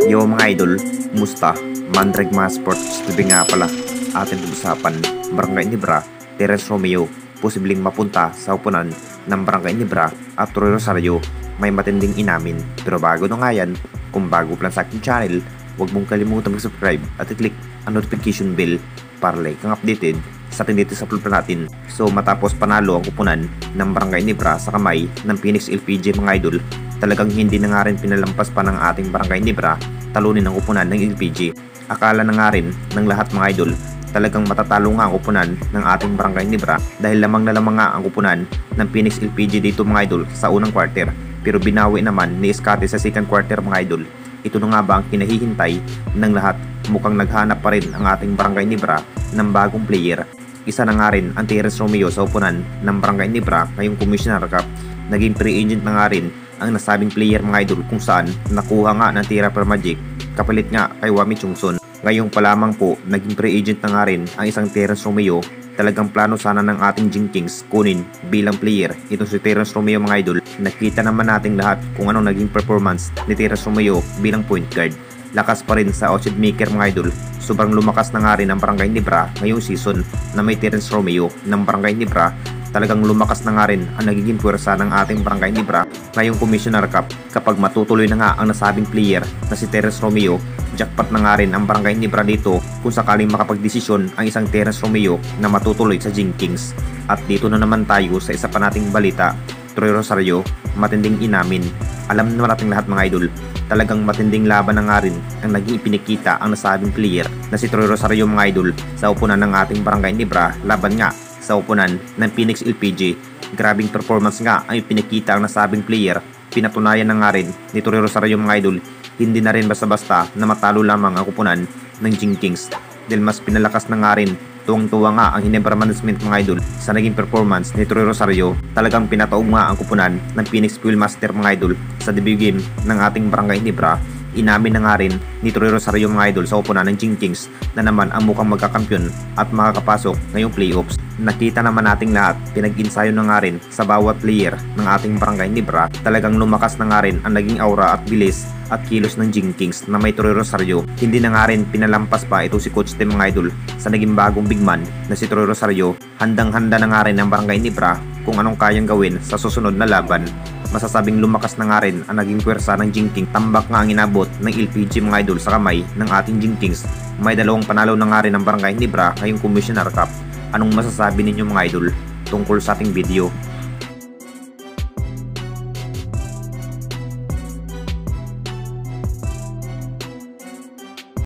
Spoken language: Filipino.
Yo mga idol, musta? Mandrag mga sports TV nga pala. Atin usapan, Barangay Nibra, Terence Romeo, posibleng mapunta sa upunan ng Barangay Nibra at Troy Rosario. May matinding inamin. Pero bago na nga yan, kung bago pa lang sa aking channel, huwag mong kalimutan mag-subscribe at i-click ang notification bell para like kang updated sa atin dito sa upload pa natin. So matapos panalo ang upunan ng Barangay Nibra sa kamay ng Phoenix LPG mga idol, talagang hindi na nga rin pinalampas pa ng ating Barangay Nibra talunin ang upunan ng LPG. Akala na nga rin ng lahat mga idol, talagang matatalo nga ang upunan ng ating Barangay Nibra dahil lamang na lamang nga ang upunan ng Phoenix LPG dito mga idol sa unang quarter. Pero binawi naman ni Scotty sa second quarter mga idol. Ito na nga ba ang kinahihintay ng lahat? Mukhang naghanap pa rin ang ating Barangay Nibra ng bagong player. Isa na nga rin ang Terence Romeo sa upunan ng Barangay Nibra ngayong Commissioner Cup. Naging free agent na nga rin ang nasabing player mga idol kung saan nakuha nga ng tira per magic kapalit nga kay Wami Chungson. Ngayong pa lamang po naging free agent na nga rin ang isang Terence Romeo. Talagang plano sana ng ating Jinkings kunin bilang player itong si Terence Romeo mga idol. Nakita naman nating lahat kung anong naging performance ni Terence Romeo bilang point guard. Lakas pa rin sa outshot maker mga idol. Sobrang lumakas na nga rin ang Barangay Nibra ngayong season na may Terence Romeo ng Barangay Nibra. Talagang lumakas na nga rin ang nagiging puwersa ng ating Barangay Nibra ngayong Commissioner Cup kapag matutuloy na nga ang nasabing player na si Terence Romeo. Jackpot na nga rin ang Barangay Nibra dito kung sakaling makapagdesisyon ang isang Terence Romeo na matutuloy sa Jinkings. At dito na naman tayo sa isa pa nating balita, Troy Rosario, matinding inamin. Alam naman natin lahat mga idol, talagang matinding laban na nga rin ang naging ipinakita ang nasabing player na si Troy Rosario mga idol sa upunan ng ating Barangay Nibra laban nga sa upunan ng Phoenix LPG. Grabing performance nga ang ipinakita ang nasabing player. Pinatunayan na nga rin ni Troy Rosario mga idol, hindi na rin basta-basta na matalo lamang ang upunan ng Jinkings dahil mas pinalakas na nga rin. Tuwang-tuwa nga ang Ginebra management mga idol sa naging performance ni Troy Rosario. Talagang pinataong nga ang kupunan ng Phoenix Fuel Master mga idol sa debut game ng ating Barangay Nibra. Inamin na nga rin ni Troy Rosario mga idol sa upunan ng Jinkings na naman ang mukhang magkakampyon at makakapasok ngayong playoffs. Nakita naman nating lahat, pinag-insayo na nga rin sa bawat player ng ating Barangay Nibra. Talagang lumakas na nga rin ang naging aura at bilis at kilos ng Jinkings na may Troy Rosario. Hindi na nga rin pinalampas pa ito si Coach Tim mga idol sa naging bagong big man na si Troy Rosario. Handang-handa na nga rin ang Barangay Nibra kung anong kayang gawin sa susunod na laban. Masasabing lumakas na nga rin ang naging pwersa ng Jinkings. Tambak nga ang inabot ng LPG mga idol sa kamay ng ating Jinkings. May dalawang panalo na nga rin ang Barangay Nibra ngayong Commissioner Cup. Anong masasabi ninyo mga idol tungkol sa ating video?